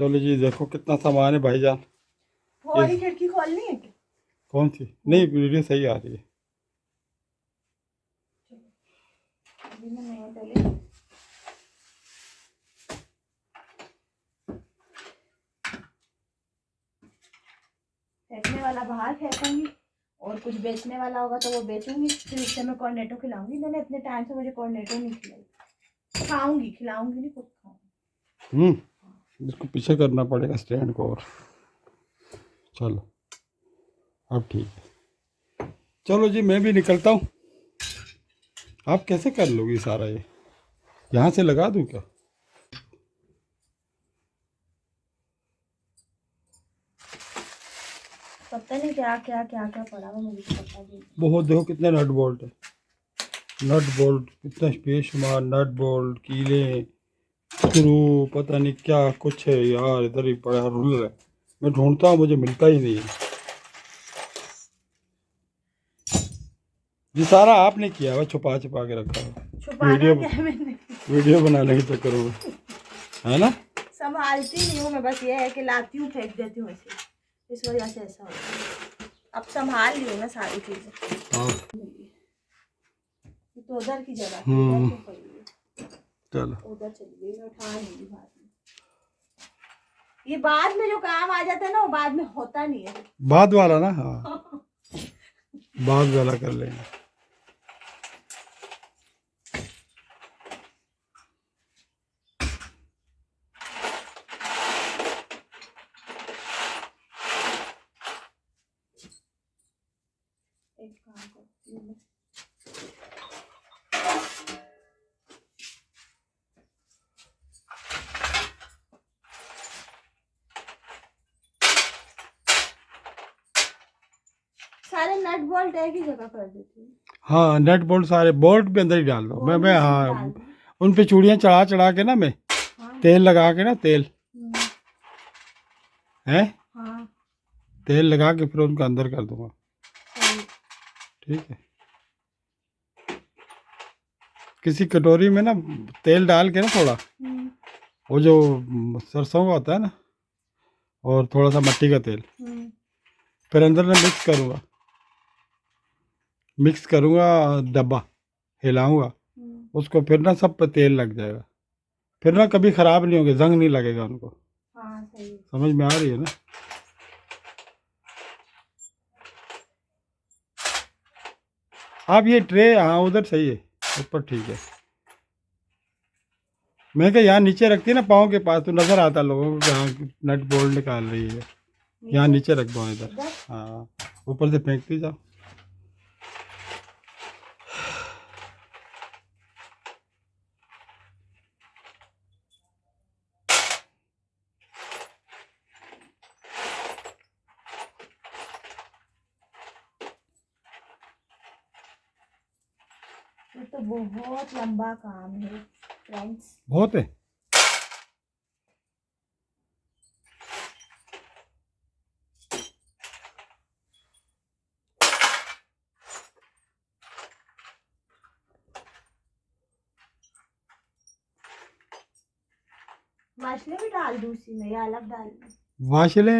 चलो जी, देखो कितना सामान है भाईजान। वो वाली खिड़की खोलनी है क्या? कौन सी? नहीं, वीडियो सही आ रही है। अभी मैं नहीं डाली। फेंकने वाला बाहर फेंकूंगी और कुछ बेचने वाला होगा तो वो बेचूंगी। फिर इससे मैं कॉर्नेटो खिलाऊंगी। मैंने इतने टाइम से मुझे कॉर्नेटो नहीं खिलाई। खाऊंगी, खिलाऊंगी नहीं, खुद खाऊंगी। इसको पीछे करना पड़ेगा स्टैंड को। और चलो अब ठीक है। चलो जी, मैं भी निकलता हूँ। आप कैसे कर लोगी सारा ये? यहाँ से लगा दूँ क्या? पता नहीं क्या क्या क्या क्या पड़ा हुआ, मुझे तो पता भी नहीं। बहुत, देखो कितने नट बोल्ट है। नट बोल्ट कितना बेशुमार नट बोल्ट, कीले, स्क्रू, पता नहीं क्या कुछ है यार। इधर ही पड़ा रूलर है, मैं ढूंढता हूँ, मुझे मिलता ही नहीं है। ये सारा आपने किया हुआ, छुपा छुपा के रखा हुआ। छुपाना वीडियो क्या है मैंने? वीडियो बनाने के चक्कर में, है ना? संभालती नहीं हूँ मैं, बस ये है कि लाती हूँ फेंक देती हूँ ऐसे, इस वजह से ऐसा होता है। अब संभाल ली हूँ मैं सारी चीजें। हाँ, ये तो उधर की जगह थी, उधर क्यों पड़ी है? चलो उधर चली गई, मैं उठा लूंगी बाद में। ये बाद में जो काम आ जाता है ना, वो बाद में होता नहीं है। बाद वाला ना, हाँ बाद वाला कर लेंगे। एक काम करती हूँ मैं। सारे नट बोल्ट एक ही जगह कर देती हूँ। हाँ, नट बोल्ट सारे बोल्ट भी अंदर ही डाल दो। मैं डाल हाँ, दूँ। उन पे चूड़ियाँ चढ़ा चढ़ा के ना, मैं हाँ। तेल लगा के ना, तेल है, हाँ। तेल लगा के फिर उनका अंदर कर दूंगा। सही। ठीक है। किसी कटोरी में ना तेल डाल के ना थोड़ा, वो जो सरसों का होता है ना, और थोड़ा सा मट्टी का तेल, फिर अंदर में मिक्स करूँगा डब्बा, हिलाऊंगा उसको, फिर ना सब पे तेल लग जाएगा। फिर ना कभी ख़राब नहीं होंगे, जंग नहीं लगेगा उनको। हाँ सही। समझ में आ रही है ना? आप ये ट्रे, हाँ उधर सही है, ऊपर ठीक है। मैं क्या यहाँ नीचे रखती है ना, पाँव के पास, तो नज़र आता लोगों को कि हाँ नट बोल्ट निकाल रही है। यहाँ नीचे रख दो इधर, हाँ ऊपर से फेंकती जाओ। ये तो बहुत लंबा काम है फ्रेंड्स। बहुत है। मछली भी डाल दूँ उसी में या अलग डाल दूँ? वाशले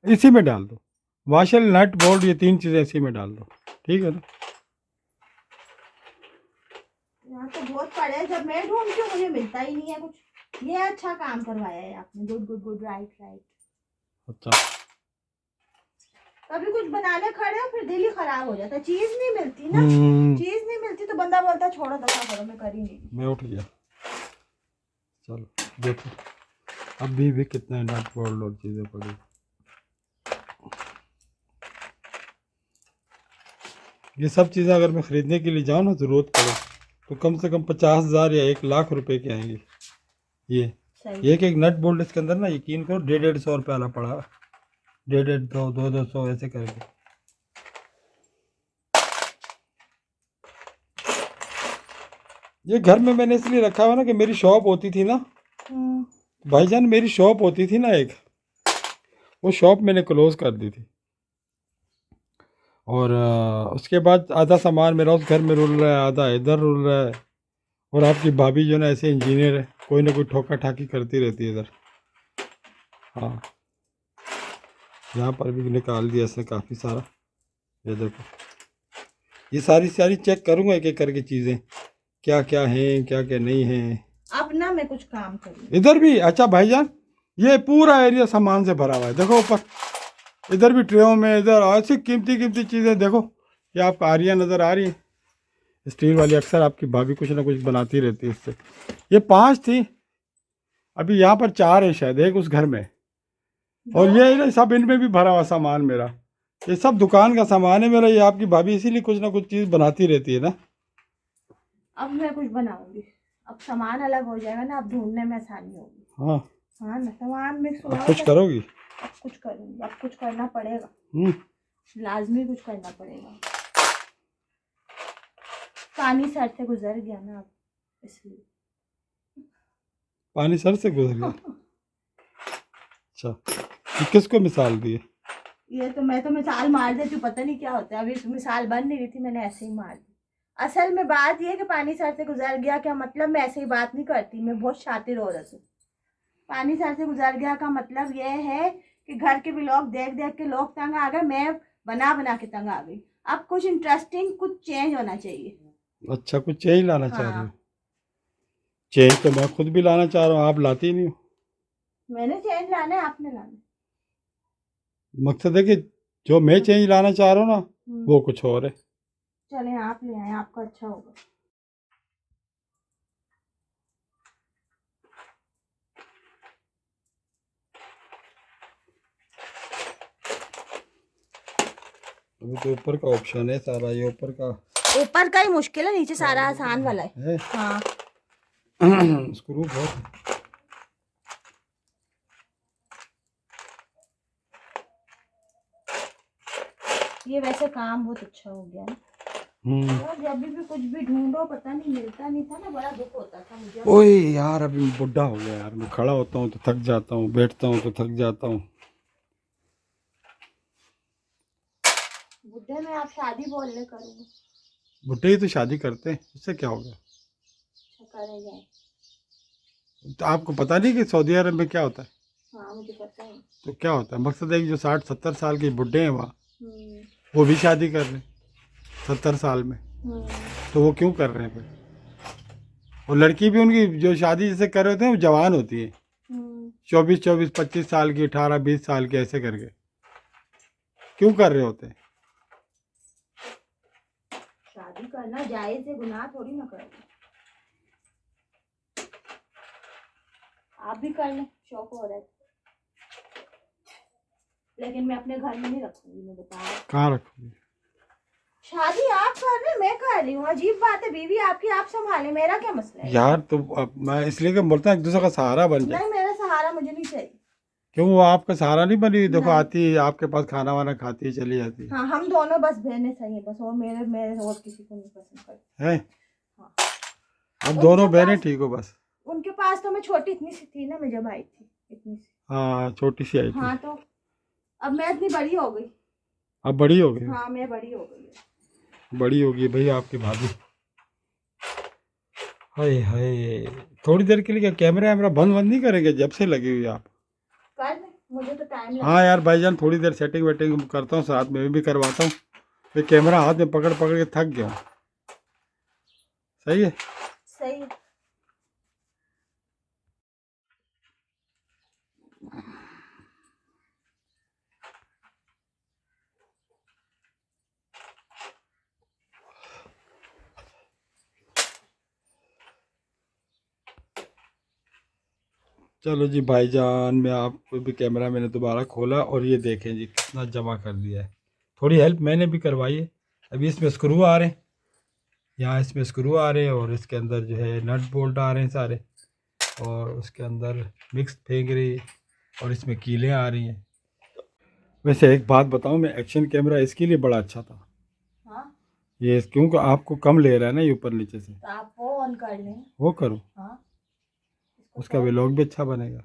इसी में डाल दो, वाशल नट बोल्ट ये तीन चीज़ें इसी में डाल दो, ठीक है ना? यहाँ तो बहुत पड़े हैं, जब मैं ढूंढती हूँ मुझे मिलता ही नहीं है कुछ। ये अच्छा काम करवाया है आपने, good good good, right right. अच्छा, कभी कुछ बनाने खड़े हो फिर दिल ही खराब हो जाता है, चीज नहीं मिलती ना। चीज नहीं मिलती तो बंदा बोलता है छोड़ो दफा करो, मैं कर ही नहीं। मैं उठ गया। चलो देखो, अभी भी कितने नट बोल्ट और चीज़ें पड़ी। ये सब चीज़ें अगर मैं ख़रीदने के लिए जाऊँ ना, ज़रूरत पड़े तो कम से कम 50,000 या 1 लाख रुपए के आएंगे। ये एक एक नट बोल्ट इसके अंदर ना, यकीन करो 150-150 रुपये वाला पड़ा, 150, 200 ऐसे करके। ये घर में मैंने इसलिए रखा हुआ ना कि मेरी शॉप होती थी ना भाईजान, मेरी शॉप होती थी ना एक, वो शॉप मैंने क्लोज कर दी थी। और उसके बाद आधा सामान मेरा उस घर में रुल रहा है, आधा इधर रुल रहा है। और आपकी भाभी जो ना ऐसे इंजीनियर है, कोई ना कोई ठोका ठाकी करती रहती है इधर। हाँ, यहाँ पर भी निकाल दिया इसने काफ़ी सारा। ये देखो, ये सारी सारी चेक करूँगा एक एक करके चीज़ें, क्या क्या हैं क्या क्या नहीं हैं। अब ना मैं कुछ काम करूँ। इधर भी अच्छा भाईजान, ये पूरा एरिया सामान से भरा हुआ है। देखो ऊपर, इधर भी ट्रेयों में, इधर ऐसी कीमती कीमती चीज़ें। देखो ये आपको आरियाँ नज़र आ रही है, स्टील वाली। अक्सर आपकी भाभी कुछ ना कुछ बनाती रहती है इससे। ये 5 थी, अभी यहाँ पर 4 है शायद, एक उस घर में। और ये ना सब इनमें भी भरा हुआ सामान मेरा, ये सब दुकान का सामान है मेरा। ये आपकी भाभी इसीलिए कुछ ना कुछ चीज़ बनाती रहती है ना। अब मैं कुछ बनाऊंगी, अब सामान अलग हो जाएगा ना, अब ढूंढने में आसानी होगी। हाँ हाँ ना, सामान मिक्स हुआ अब कुछ करोगी? अब कुछ करूंगी, अब कुछ करना पड़ेगा, लाजमी कुछ करना पड़ेगा। पानी सर से गुजर गया ना अब, इसलिए। पानी सर से गुजर गया। अच्छा, ये किसको मिसाल दी है? ये तो मैं तो मिसाल मार देती हूँ, पता नहीं क्या होता है। अभी मिसाल बन नहीं रही थी, मैंने ऐसे ही मार दी। असल में बात ये है कि पानी सर से गुजर गया क्या मतलब, मैं ऐसे ही बात नहीं करती, मैं बहुत शातिर औरत हूँ। पानी सर से गुजर गया का मतलब ये है कि घर के व्लॉग देख देख के लोग तंग आ गए, मैं बना बना के तंग आ गई। अब कुछ इंटरेस्टिंग, कुछ चेंज होना चाहिए। अच्छा, कुछ चेंज लाना चाह रही हाँ। हो? चेंज तो मैं खुद भी लाना चाह रहा हूँ, आप लाती नहीं हो। मैंने चेंज लाना है, आपने लाना है। मकसद है कि जो मैं चेंज लाना चाह रहा हूँ ना, वो कुछ और है। चले आप ले आए, आपका अच्छा होगा। अभी तो ऊपर का ऑप्शन है सारा, ये ऊपर का ही मुश्किल है, नीचे सारा आसान वाला है। हाँ। स्क्रू बहुत। ये वैसे काम बहुत अच्छा हो गया ना। और जब भी कुछ भी ढूंढो पता नहीं मिलता नहीं था ना, बड़ा दुख होता था मुझे। ओए यार, अभी मैं बुढ़ा हो गया यार, मैं खड़ा होता हूँ तो थक जाता हूँ, बैठता हूँ तो थक जाता हूँ। बुढ़े में आप शादी बोल ले करोगे? बुढ़े ही तो शादी करते हैं, उससे क्या हो गया? करे जाए। तो आपको पता नहीं कि सऊदी अरब में क्या होता है? हाँ मुझे पता है। तो क्या होता है, मकसद है कि जो 60-70 साल के बुढ़े हैं वहाँ, वो भी शादी कर रहे हैं 70 साल में। तो वो क्यों कर रहे हैं फिर? और लड़की भी उनकी जो शादी जैसे कर रहे होते हैं वो जवान होती है, 24-25 साल की, 18-20 साल की, ऐसे करके क्यों कर रहे होते हैं? शादी करना जायज है, गुनाह थोड़ी ना कर। आप भी कर लें, शौक हो रहा है। लेकिन मैं अपने घर में नहीं रखूंगी, मैं बता रही हूँ। कहाँ रखोगे? शादी आप कर रहे, मैं कर रही हूँ, अजीब बात है। बीवी आपकी, आप संभाले, मेरा क्या मसला है यार? तो अब मैं इसलिए कि बोलता हूँ एक दूसरे का सहारा बन जाए। नहीं, मेरा सहारा मुझे नहीं चाहिए। क्यों, वो आपका सहारा नहीं बनी? देखो नहीं। आती है आपके पास, खाना वाना खाती है, चली जाती है। हाँ, हम दोनों बस बहनें सही है बस, और मेरे मेरे और किसी को नहीं पसंद करती है। हाँ। अब दोनों बहनें ठीक हो बस। उनके पास तो मैं छोटी इतनी सी थी ना, मैं जब आई थी इतनी सी। हाँ, छोटी सी आई थी। हाँ, तो अब मैं इतनी बड़ी हो गई। अब बड़ी हो गई? हाँ, मैं बड़ी हो गई। बड़ी होगी भाई आपकी भाभी। हाय हाय, थोड़ी देर के लिए क्या कैमरा वैमरा बंद नहीं करेंगे जब से लगी हुई आप? कर दे, मुझे तो टाइम लगा। हाँ यार भाईजान, थोड़ी देर सेटिंग वेटिंग करता हूँ, साथ में भी करवाता हूँ। मैं कैमरा हाथ में पकड़ पकड़ के थक गया हूँ। सही है? सही है। चलो जी भाईजान, मैं आपको भी कैमरा मैंने दोबारा खोला और ये देखें जी कितना जमा कर दिया है। थोड़ी हेल्प मैंने भी करवाई है। अभी इसमें स्क्रू आ रहे हैं, यहाँ इसमें स्क्रू आ रहे हैं, और इसके अंदर जो है नट बोल्ट आ रहे हैं सारे, और उसके अंदर मिक्स फेंक रही है, और इसमें कीलें आ रही हैं। वैसे एक बात बताऊं, मैं एक्शन कैमरा इसके लिए बड़ा अच्छा था। हाँ? ये क्योंकि आपको कम ले रहा है ना ये ऊपर नीचे से। तो आप वो ऑन कर लें। वो करो। हाँ, उसका व्लॉग भी अच्छा बनेगा।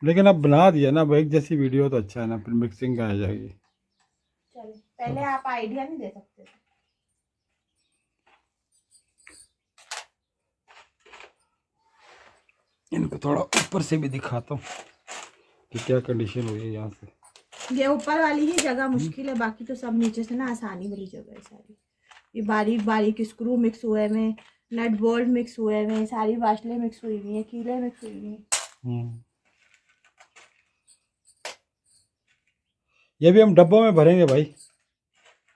लेकिन अब बना दिया ना, अब एक जैसी वीडियो तो अच्छा है ना, फिर मिक्सिंग आ जाएगी। चलिए, पहले आप आइडिया नहीं दे सकते थे। इनको थोड़ा ऊपर से भी दिखाता हूँ। कि क्या कंडीशन हुई है यहाँ से। ये ऊपर वाली ही जगह मुश्किल है, बाकी तो सब नीचे से ना आसानी वाली जगह है सारी। ये बारीक बारीक स्क्रू मिक्स हुए में, नट बोल्ट मिक्स हुए में, सारी वाशलें मिक्स हुई हुई हैं, कीलें मिक्स हुई हुई हैं। ये भी हम डब्बों में भरेंगे भाई।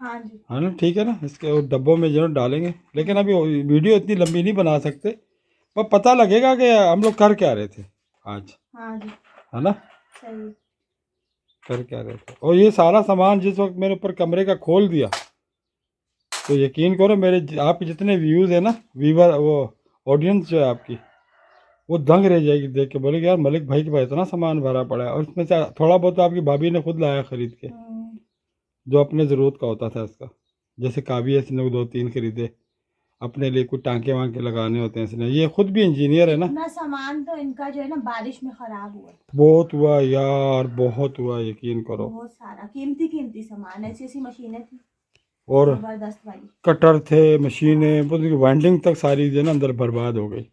हाँ जी। हाँ ना, ठीक है ना, इसके वो डब्बों में जरूर डालेंगे, लेकिन अभी वीडियो इतनी लंबी नहीं बना सकते, पर पता लगेगा कि हम लोग कर क्या रहे थे आज। हाँ जी, है ना, सही। कर क्या रहे थे। और ये सारा सामान जिस वक्त मेरे ऊपर कमरे का खोल दिया, तो यकीन करो मेरे आपके जितने व्यूज़ है ना, व्यूवर वो ऑडियंस जो है आपकी, वो दंग रह जाएगी देख के, बोलेगी यार मलिक भाई के पास इतना सामान भरा पड़ा है। और इसमें से थोड़ा बहुत तो आपकी भाभी ने खुद लाया खरीद के, जो अपने ज़रूरत का होता था इसका। जैसे काबिया इसने 2-3 खरीदे अपने लिए, कुछ टांके वांके लगाने होते हैं इसने। ये खुद भी इंजीनियर है ना। इतना सामान तो इनका जो है ना बारिश में खराब हुआ, बहुत हुआ यार, बहुत हुआ, यकीन करो। बहुत सारा कीमती कीमती सामान, ऐसी ऐसी मशीनें थी और जबरदस्त वाली, कटर थे, मशीनें, वाइंडिंग तक सारी जो है ना अंदर बर्बाद हो गई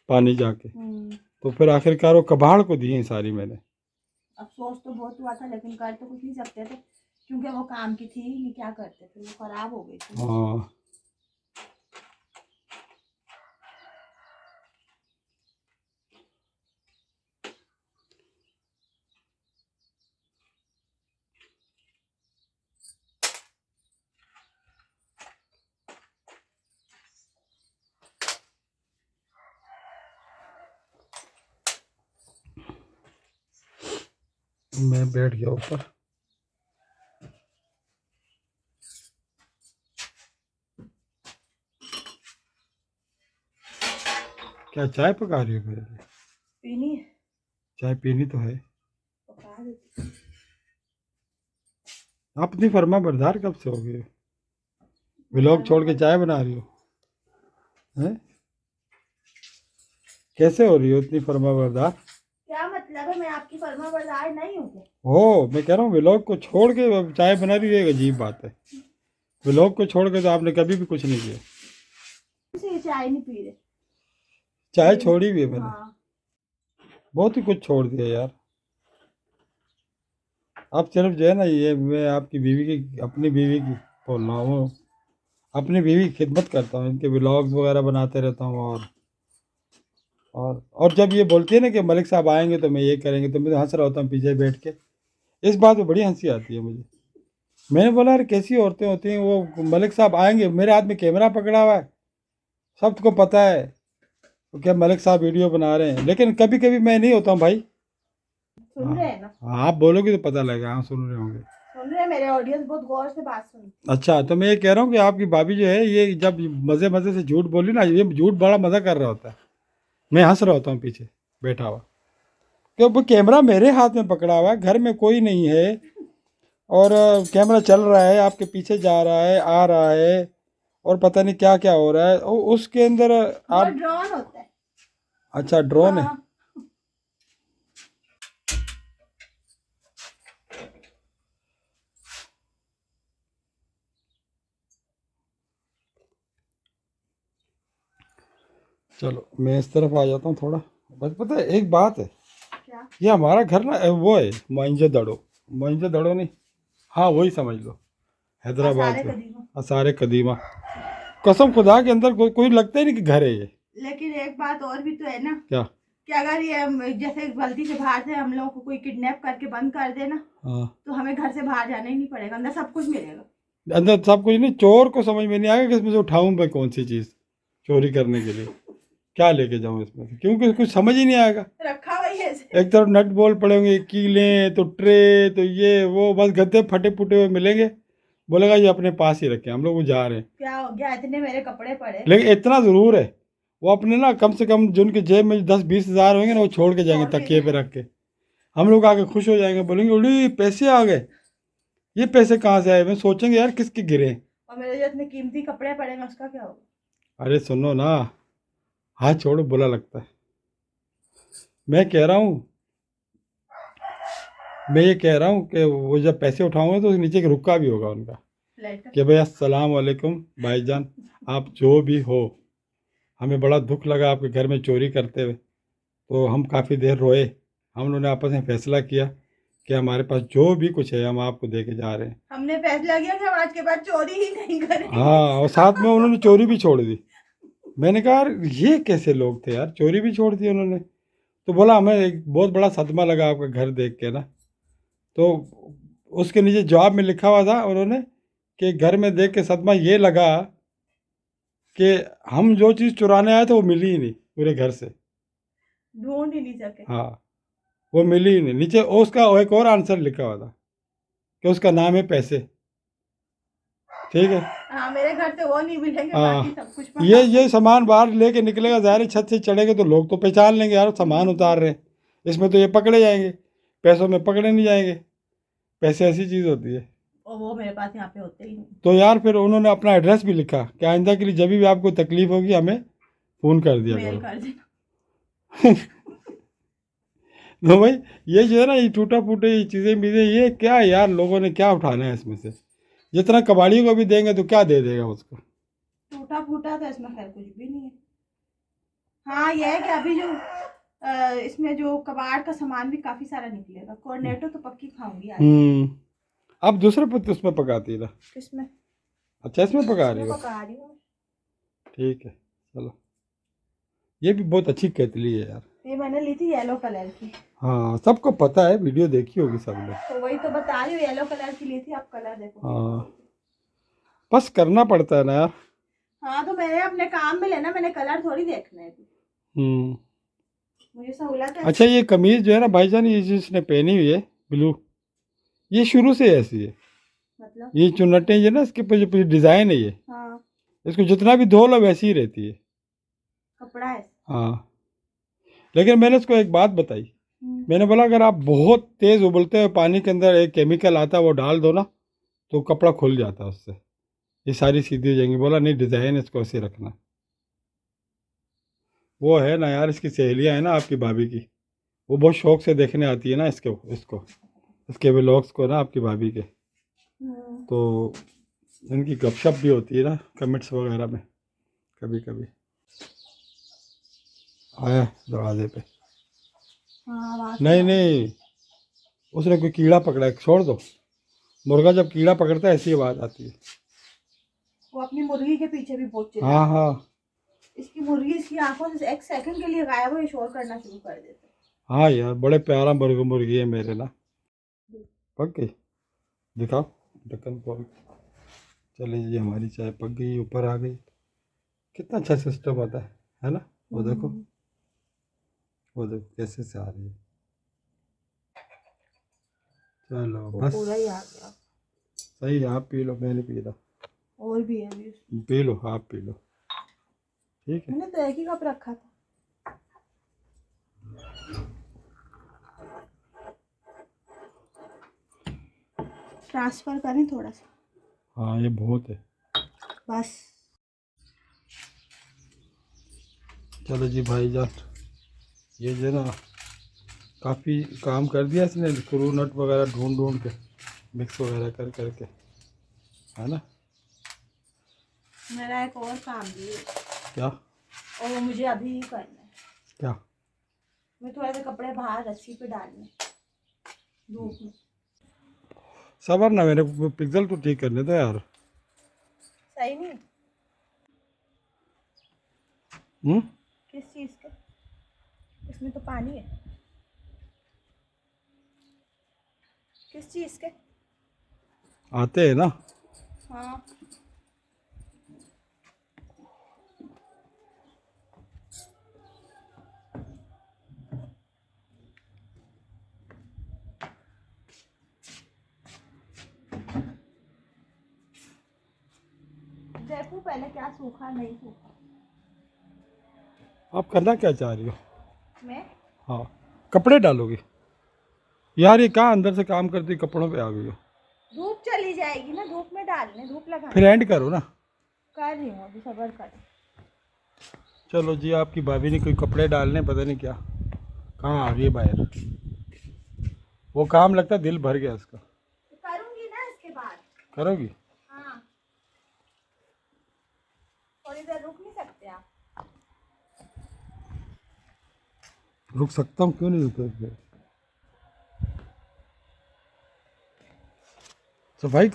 पानी जाके। तो फिर आखिरकार वो कबाड़ को दी सारी मैंने। अफसोस तो बहुत हुआ था, लेकिन कर तो कुछ नहीं सकते थे, क्योंकि वो काम की थी नहीं, क्या करते थे, वो खराब हो गई थी। हाँ, मैं बैठ गया ऊपर। क्या चाय पका रही हो मेरे लिए? पीनी है? चाय पीनी तो है। पका देती। आप इतनी फर्मा बरदार कब से हो गए? व्लॉग छोड़ के चाय बना रही हो? हैं? कैसे हो रही हो इतनी फर्मा बरदार? क्या मतलब है, मैं आपकी फर्मा बरदार नहीं हूँ क्या? हो, मैं कह रहा हूँ व्लॉग को छोड़ के अब चाय बना रही हो, एक अजीब बात है। व्लॉग को छोड़ के तो आपने कभी भी कुछ नहीं किया। चाय नहीं पी रहे? चाय छोड़ी भी है मैंने। हाँ। बहुत ही कुछ छोड़ दिया यार। अब सिर्फ जो है ना, ये मैं आपकी बीवी की, अपनी बीवी की बोल रहा हूँ, अपनी बीवी की खिदमत करता हूँ, इनके व्लॉग्स वगैरह बनाते रहता हूँ। और जब ये बोलती है ना कि मलिक साहब आएंगे तो मैं ये करेंगे, तो मैं तो हंस रहा होता हूँ पीछे बैठ के। इस बात पे बड़ी हंसी आती है मुझे। मैंने बोला यार कैसी औरतें होती हैं, वो मलिक साहब आएंगे, मेरे हाथ में कैमरा पकड़ा हुआ है, सबको पता है तो क्या मलिक साहब वीडियो बना रहे हैं, लेकिन कभी कभी मैं नहीं होता हूँ भाई। सुन रहे हैं ना? हाँ, आप बोलोगे तो पता लगेगा। हाँ, सुन रहे होंगे। सुन रहे हैं, मेरे ऑडियंस बहुत गौर से बात सुन। अच्छा, तो मैं ये कह रहा हूँ कि आपकी भाभी जो है, ये जब मज़े मज़े से झूठ बोली ना, ये झूठ बड़ा मज़ा कर रहा होता है, मैं हंस रहा होता हूँ पीछे बैठा हुआ, क्योंकि कैमरा मेरे हाथ में पकड़ा हुआ है, घर में कोई नहीं है, और कैमरा चल रहा है, आपके पीछे जा रहा है, आ रहा है, और पता नहीं क्या क्या हो रहा है, और उसके अंदर आप। ड्रोन होता है। अच्छा, ड्रोन है। हाँ। चलो मैं इस तरफ आ जाता हूँ थोड़ा। बस पता है एक बात है, क्या? ये हमारा घर ना वो है मोइंजोदड़ो, मोइंजोदड़ो नहीं, हाँ वही समझ लो, हैदराबाद आसारे का कदीमा। आसारे कदीमा। कसम खुदा के अंदर कोई लगता ही नहीं कि घर है ये। लेकिन एक बात और भी तो है ना, क्या? कि अगर ये जैसे गलती से बाहर से हम लोगों को कोई किडनैप करके बंद कर दे ना, हाँ, तो हमें घर से बाहर जाना ही नहीं पड़ेगा, अंदर सब कुछ मिलेगा। अंदर सब कुछ नहीं, चोर को समझ में नहीं आएगा कि इसमें से उठाऊं मैं कौन सी चीज़ चोरी करने के लिए, क्या लेके जाऊं इसमें से, क्योंकि कुछ समझ ही नहीं आएगा। रखा हुआ ही है ऐसे। एक तरफ नट बोल्ट पड़े होंगे, कीलें तो ट्रे तो ये वो, बस गद्दे फटे फुटे हुए मिलेंगे, बोलेगा ये अपने पास ही रखे, हम लोग वो जा रहे हैं। क्या हो गया, इतने मेरे कपड़े पड़े। लेकिन इतना ज़रूर है, वो अपने ना कम से कम जिनके जेब में 10-20 हज़ार होंगे ना, वो छोड़ के जाएंगे तकिए पे रख के। हम लोग आके खुश हो जाएंगे, बोलेंगे उड़ी पैसे आ गए, ये पैसे कहाँ से आए, मैं सोचेंगे यार किसके गिरे। और मेरे जो इतने कीमती कपड़े पड़े हैं उसका क्या होगा? अरे सुनो ना, हाथ छोड़ो, बुरा लगता है। मैं कह रहा हूँ, मैं ये कह रहा हूँ कि वो जब पैसे उठाऊंगा तो नीचे एक रुका भी होगा उनका, कि भाई अस्सलाम वालेकुम भाईजान, आप जो भी हो, हमें बड़ा दुख लगा आपके घर में चोरी करते हुए, तो हम काफ़ी देर रोए, हम लोगों ने आपस में फैसला किया कि हमारे पास जो भी कुछ है हम आपको दे के जा रहे हैं। हमने फैसला किया कि हम आज के बाद चोरी ही नहीं करेंगे। हाँ, और साथ में उन्होंने चोरी भी छोड़ दी। मैंने कहा यार ये कैसे लोग थे यार, चोरी भी छोड़ दी उन्होंने। तो बोला हमें एक बहुत बड़ा सदमा लगा आपका घर देख के ना। तो उसके नीचे जवाब में लिखा हुआ था उन्होंने कि घर में देख के सदमा ये लगा कि हम जो चीज़ चुराने आए थे वो मिली ही नहीं पूरे घर से। ढूंढ ही नहीं सके। हाँ, वो मिली ही नहीं। नीचे उसका एक और आंसर लिखा हुआ था कि उसका नाम है पैसे। ठीक है। हाँ, मेरे घर से वो नहीं मिलेंगे, हाँ, बाकी सब कुछ ये सामान बाहर लेके निकलेगा, ज़ाहिर है छत से चढ़ेंगे तो लोग तो पहचान लेंगे यार सामान उतार रहे हैं, इसमें तो ये पकड़े जाएंगे, पैसों में पकड़े नहीं जाएंगे। पैसे ऐसी चीज़ होती है। और वो मेरे पास यहाँ पे होते ही नहीं। तो यार फिर उन्होंने अपना एड्रेस भी लिखा कि आइंदा के लिए जब भी आपको तकलीफ होगी हमें फ़ोन कर दिया मेल करो। कर देना। तो भाई ये जो है ना, ये टूटा फूटे ये चीज़ें मीज़ें, ये क्या है यार, लोगों ने क्या उठाना है इसमें से? जितना कबाड़ी को भी देंगे तो क्या दे देगा उसको? टूटा फूटा तो इसमें खैर कुछ भी नहीं है। हाँ, ये है कि अभी जो इसमें जो कबाड़ का सामान भी काफी सारा निकलेगा। कॉर्नेटो तो पक्की खाऊंगी आज। अब दूसरे पत्ते उसमें पकाती है ना? किसमें? अच्छा, इसमें पका रही इसमें हो? पका रही हूँ। ठीक है, चलो। ये भी बहुत अच्छी केतली है यार। ये मैंने ली थी येलो कलर की। हाँ, सबको पता है, वीडियो देखी होगी सबने। तो वही तो बता रही हूँ, येलो कलर की ली थी। अब कलर देखो। हाँ, बस करना पड़ता है ना यार। हाँ, तो मैंने अपने काम में लेना, मैंने कलर थोड़ी देखना है। मुझे सहूलत है। अच्छा, ये कमीज जो है ना भाईजान, ये जिसने पहनी हुई है ब्लू, ये शुरू से ऐसी है। मतलब ये चुन्नटें जो है ना, इसके ऊपर जो डिजाइन है ये, हाँ, इसको जितना भी धो लो वैसी ही रहती है। कपड़ा है। हाँ, लेकिन मैंने उसको एक बात बताई। मैंने बोला अगर आप बहुत तेज उबलते हुए पानी के अंदर एक केमिकल आता है वो डाल दो ना, तो कपड़ा खुल जाता है उससे, ये सारी सीधी हो जाएंगी। बोला नहीं, डिजाइन इसको ऐसे रखना। वो है ना यार, इसकी सहेलियाँ है ना आपकी भाभी की, वो बहुत शौक से देखने आती है ना इसको इसके व्लॉग्स को ना, आपकी भाभी के। तो इनकी गपशप भी होती है ना कमेंट्स वगैरह में कभी कभी। आया दरवाजे पे। हाँ, नहीं नहीं, उसने कोई कीड़ा पकड़ा है, छोड़ दो। मुर्गा जब कीड़ा पकड़ता है ऐसी आवाज़ आती है। वो अपनी मुर्गी के पीछे भी बहुत चिल्लाता हाँ है। हाँ इसकी मुर्गी इसकी आंखों से एक सेकंड के लिए गायब हो, ये शोर करना शुरू कर देते। हाँ यार, बड़े प्यारा मुर्गी है मेरे ना। पक गई? दिखाओ ढक्कन खोल। चलिए जी, हमारी चाय पक गई, ऊपर आ गई। कितना अच्छा सिस्टम होता है ना? वो देखो, वो देखो कैसे से आ रही है। चलो बस, पूरा ही आ गया। सही है, आप पी लो, मैं नहीं पी रहा। और भी है अभी उसमें। पी लो, आप पी लो, ठीक है। मैंने तो एक ही कप रखा था। ट्रांसफर करें थोड़ा सा? हाँ, ये बहुत है। बस। चलो जी भाईजान, ये जो है ना काफ़ी काम कर दिया इसने, स्क्रू नट वगैरह ढूंढ ढूंढ के, मिक्स वगैरह कर करके, है ना? मेरा एक और काम भी है। क्या? और वो मुझे अभी ही करना है। क्या? मैं थोड़े से कपड़े बाहर रस्सी पे डालने, धूप में। सबर ना, मेरे पिक्सल तो ठीक करने दो यार। सही नहीं? किस चीज़ के? इसमें तो पानी है। किस चीज़ के? आते हैं ना। हाँ, देखो पहले क्या सूखा नहीं सूखा। आप करना क्या चाह रही हो? मैं हाँ, कपड़े डालोगे यार? ये कहाँ अंदर से काम करती कपड़ों पे आ गई हो? धूप चली जाएगी ना, धूप में डालने, धूप फिर लगाने। एंड करो ना। कर रही हूँ, अभी सबर कर। चलो जी, आपकी भाभी ने कोई कपड़े डालने, पता नहीं क्या, कहाँ आ गई है बाहर। वो काम लगता है दिल भर गया इसका। करूँगी ना इसके बाद। करोगी? हाँ, थोड़ी देर रुक नहीं सकते आप? रुक सकता हूँ, क्यों नहीं रुकोगे? सफाई